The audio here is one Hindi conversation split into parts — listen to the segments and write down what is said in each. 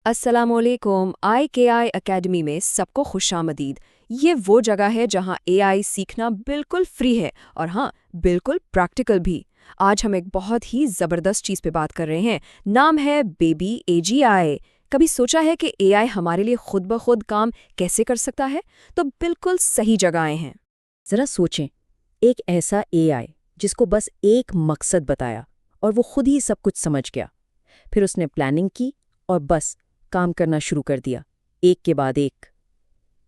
अस्सलामुअलैकुम। IKI एकेडमी में सबको खुशामदीद। ये वो जगह है जहाँ AI सीखना बिल्कुल फ्री है और हाँ, बिल्कुल प्रैक्टिकल भी। आज हम एक बहुत ही ज़बरदस्त चीज़ पे बात कर रहे हैं। नाम है बेबी AGI। कभी सोचा है कि AI हमारे लिए खुद ब खुद काम कैसे कर सकता है? तो बिल्कुल सही जगह आए हैं। जरा सोचें, एक ऐसा एआई जिसको बस एक मकसद बताया और वो खुद ही सब कुछ समझ गया। फिर उसने प्लानिंग की और बस काम करना शुरू कर दिया, एक के बाद एक।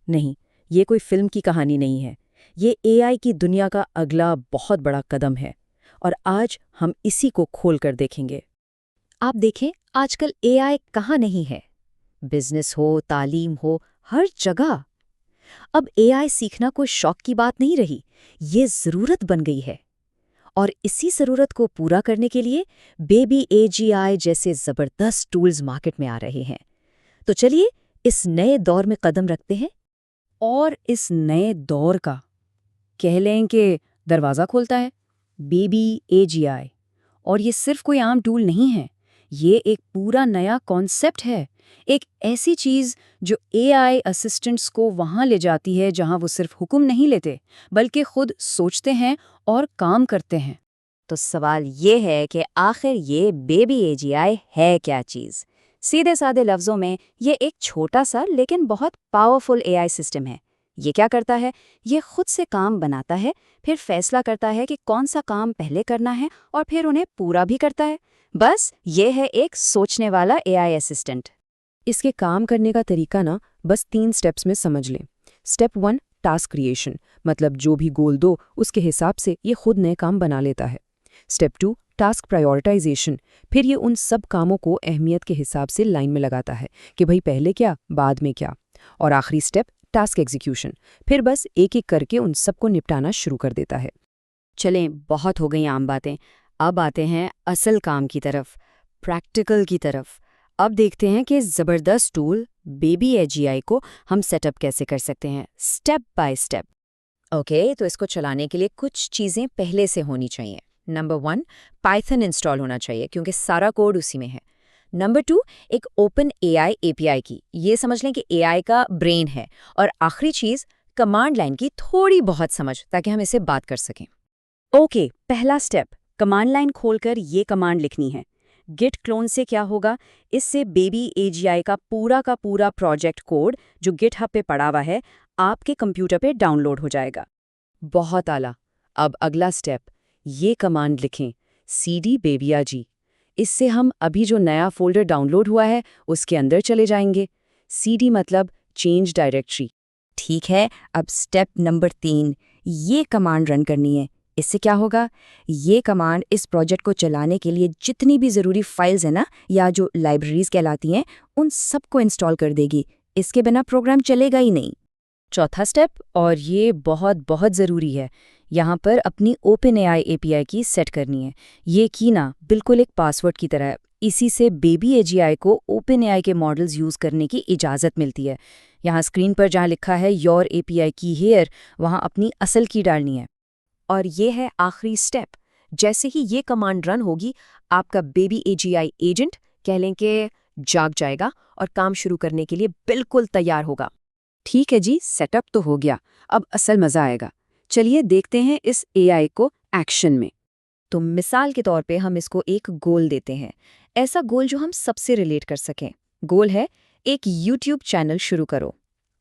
नहीं, ये कोई फिल्म की कहानी नहीं है। ये एआई की दुनिया का अगला बहुत बड़ा कदम है और आज हम इसी को खोल कर देखेंगे। आप देखें, आजकल एआई कहाँ नहीं है। बिजनेस हो, तालीम हो, हर जगह। अब एआई सीखना कोई शौक की बात नहीं रही, ये ज़रूरत बन गई है। और इसी ज़रूरत को पूरा करने के लिए बेबी एजीआई जैसे ज़बरदस्त टूल्स मार्केट में आ रहे हैं। तो चलिए इस नए दौर में कदम रखते हैं। और इस नए दौर का कह लें कि दरवाज़ा खोलता है बेबी एजीआई। और ये सिर्फ कोई आम टूल नहीं है, ये एक पूरा नया कॉन्सेप्ट है। एक ऐसी चीज़ जो एआई असिस्टेंट्स को वहाँ ले जाती है जहाँ वो सिर्फ हुक्म नहीं लेते, बल्कि खुद सोचते हैं और काम करते हैं। तो सवाल ये है कि आखिर ये बेबी एजीआई है क्या चीज़? सीधे साधे लफ्ज़ों में ये एक छोटा सा लेकिन बहुत पावरफुल एआई सिस्टम है। ये क्या करता है? ये खुद से काम बनाता है, फिर फैसला करता है कि कौन सा काम पहले करना है और फिर उन्हें पूरा भी करता है। बस ये है एक सोचने वाला एआई असिस्टेंट। इसके काम करने का तरीका ना बस 3 स्टेप्स में समझ लें। स्टेप 1, टास्क क्रिएशन, मतलब जो भी गोल दो उसके हिसाब से ये खुद नए काम बना लेता है। स्टेप 2, टास्क प्रायोरिटाइजेशन, फिर ये उन सब कामों को अहमियत के हिसाब से लाइन में लगाता है कि भाई पहले क्या, बाद में क्या। और आखिरी स्टेप, टास्क एग्जीक्यूशन, फिर बस एक एक करके उन सबको निपटाना शुरू कर देता है। चलें, बहुत हो गई आम बातें। अब आते हैं असल काम की तरफ, प्रैक्टिकल की तरफ। अब देखते हैं कि ज़बरदस्त टूल बेबी एजीआई को हम सेटअप कैसे कर सकते हैं, स्टेप बाय स्टेप। ओके, तो इसको चलाने के लिए कुछ चीज़ें पहले से होनी चाहिए। नंबर 1, पाइथन इंस्टॉल होना चाहिए क्योंकि सारा कोड उसी में है। नंबर 2, एक ओपन एआई एपीआई की, ये समझ लें कि एआई का ब्रेन है। और आखिरी चीज़, कमांड लाइन की थोड़ी बहुत समझ ताकि हम इसे बात कर सकें। ओके, पहला स्टेप, कमांड लाइन खोलकर ये कमांड लिखनी है। गिट क्लोन से क्या होगा? इससे बेबी एजीआई का पूरा प्रोजेक्ट कोड जो गिटहब पे पड़ा हुआ है, आपके कंप्यूटर पे डाउनलोड हो जाएगा। बहुत आला। अब अगला स्टेप, ये कमांड लिखें, cd बेबिया जी। इससे हम अभी जो नया फोल्डर डाउनलोड हुआ है उसके अंदर चले जाएंगे। cd मतलब चेंज डायरेक्टरी। ठीक है, अब स्टेप नंबर 3, ये कमांड रन करनी है। इससे क्या होगा? ये कमांड इस प्रोजेक्ट को चलाने के लिए जितनी भी ज़रूरी फाइल्स हैं ना, या जो लाइब्रेरीज कहलाती हैं, उन सबको इंस्टॉल कर देगी। इसके बिना प्रोग्राम चलेगा ही नहीं। चौथा स्टेप, और ये बहुत बहुत ज़रूरी है, यहाँ पर अपनी ओपन एआई एपीआई की सेट करनी है। ये की ना बिल्कुल एक पासवर्ड की तरह है। इसी से बेबी एजीआई को ओपन एआई के मॉडल्स यूज़ करने की इजाज़त मिलती है। यहाँ स्क्रीन पर जहाँ लिखा है योर एपीआई की हेयर, वहाँ अपनी असल की डालनी है। और ये है आखिरी स्टेप। जैसे ही ये कमांड रन होगी, आपका बेबी एजीआई एजेंट कह लें कि जाग जाएगा और काम शुरू करने के लिए बिल्कुल तैयार होगा। ठीक है जी, सेटअप तो हो गया, अब असल मज़ा आएगा। चलिए देखते हैं इस एआई को एक्शन में। तो मिसाल के तौर पे हम इसको एक गोल देते हैं, ऐसा गोल जो हम सबसे रिलेट कर सकें। गोल है, एक यूट्यूब चैनल शुरू करो।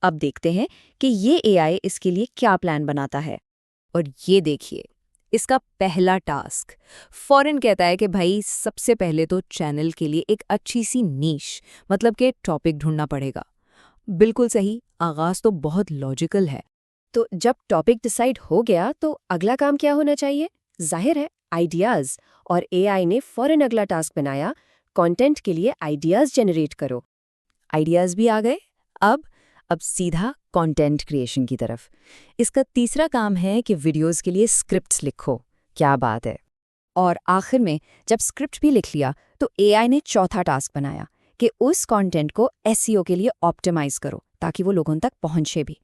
अब देखते हैं कि ये एआई इसके लिए क्या प्लान बनाता है। और ये देखिए, इसका पहला टास्क फौरन कहता है कि भाई सबसे पहले तो चैनल के लिए एक अच्छी सी नीश, मतलब कि टॉपिक ढूंढना पड़ेगा। बिल्कुल सही, आगाज तो बहुत लॉजिकल है। तो जब टॉपिक डिसाइड हो गया तो अगला काम क्या होना चाहिए? जाहिर है, आइडियाज़। और एआई ने फौरन अगला टास्क बनाया, कंटेंट के लिए आइडियाज़ जनरेट करो। आइडियाज़ भी आ गए। अब सीधा कंटेंट क्रिएशन की तरफ। इसका तीसरा काम है कि वीडियोस के लिए स्क्रिप्ट्स लिखो। क्या बात है। और आखिर में जब स्क्रिप्ट भी लिख लिया तो एआई ने चौथा टास्क बनाया कि उस कंटेंट को एसईओ के लिए ऑप्टिमाइज करो ताकि वो लोगों तक पहुंचे भी।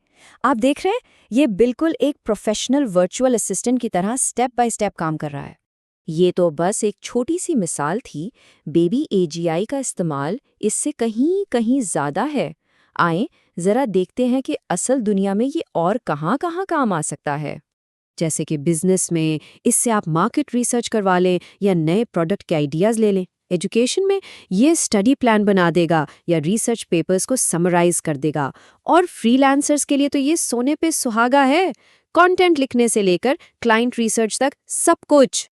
आप देख रहे हैं, ये बिल्कुल एक प्रोफेशनल वर्चुअल असिस्टेंट की तरह स्टेप बाय स्टेप काम कर रहा है। ये तो बस एक छोटी सी मिसाल थी। बेबी एजीआई का इस्तेमाल इससे कहीं कहीं ज़्यादा है। आएं ज़रा देखते हैं कि असल दुनिया में ये और कहाँ-कहाँ काम आ सकता है। जैसे कि बिजनेस में इससे आप मार्केट रिसर्च करवा लें या नए प्रोडक्ट के आइडियाज़ ले लें। एजुकेशन में ये स्टडी प्लान बना देगा या रिसर्च पेपर्स को समराइज कर देगा। और फ्रीलांसर्स के लिए तो ये सोने पे सुहागा है। कंटेंट लिखने से लेकर क्लाइंट रिसर्च तक सब कुछ।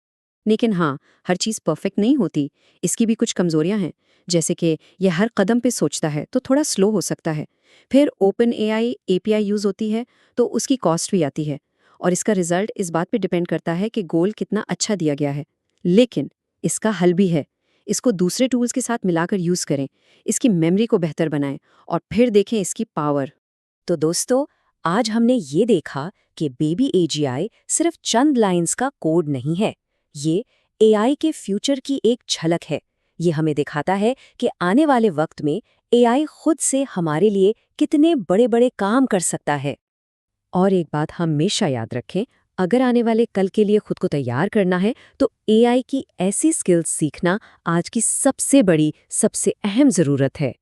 लेकिन हाँ, हर चीज़ परफेक्ट नहीं होती। इसकी भी कुछ कमजोरियां हैं, जैसे कि यह हर कदम पे सोचता है तो थोड़ा स्लो हो सकता है। फिर ओपन एआई एपीआई यूज़ होती है तो उसकी कॉस्ट भी आती है। और इसका रिजल्ट इस बात पे डिपेंड करता है कि गोल कितना अच्छा दिया गया है। लेकिन इसका हल भी है। इसको दूसरे टूल्स के साथ मिलाकर यूज़ करें, इसकी मेमोरी को बेहतर बनाएं और फिर देखें इसकी पावर। तो दोस्तों, आज हमने ये देखा कि बेबी एजीआई सिर्फ चंद लाइंस का कोड नहीं है। ये एआई के फ्यूचर की एक झलक है। ये हमें दिखाता है कि आने वाले वक्त में एआई खुद से हमारे लिए कितने बड़े-बड़े काम कर सकता है। और एक बात हमेशा याद रखें, अगर आने वाले कल के लिए खुद को तैयार करना है तो एआई की ऐसी स्किल्स सीखना आज की सबसे बड़ी, सबसे अहम ज़रूरत है।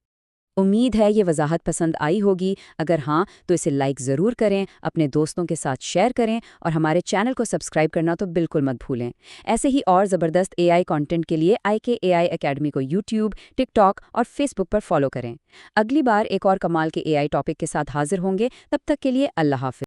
उम्मीद है ये वजाहत पसंद आई होगी। अगर हाँ, तो इसे लाइक ज़रूर करें, अपने दोस्तों के साथ शेयर करें और हमारे चैनल को सब्सक्राइब करना तो बिल्कुल मत भूलें। ऐसे ही और ज़बरदस्त एआई कंटेंट के लिए IKAI एकेडमी को यूट्यूब, टिकटॉक और फेसबुक पर फॉलो करें। अगली बार एक और कमाल के एआई टॉपिक के साथ हाजिर होंगे। तब तक के लिए अल्लाह हाफ़िज़।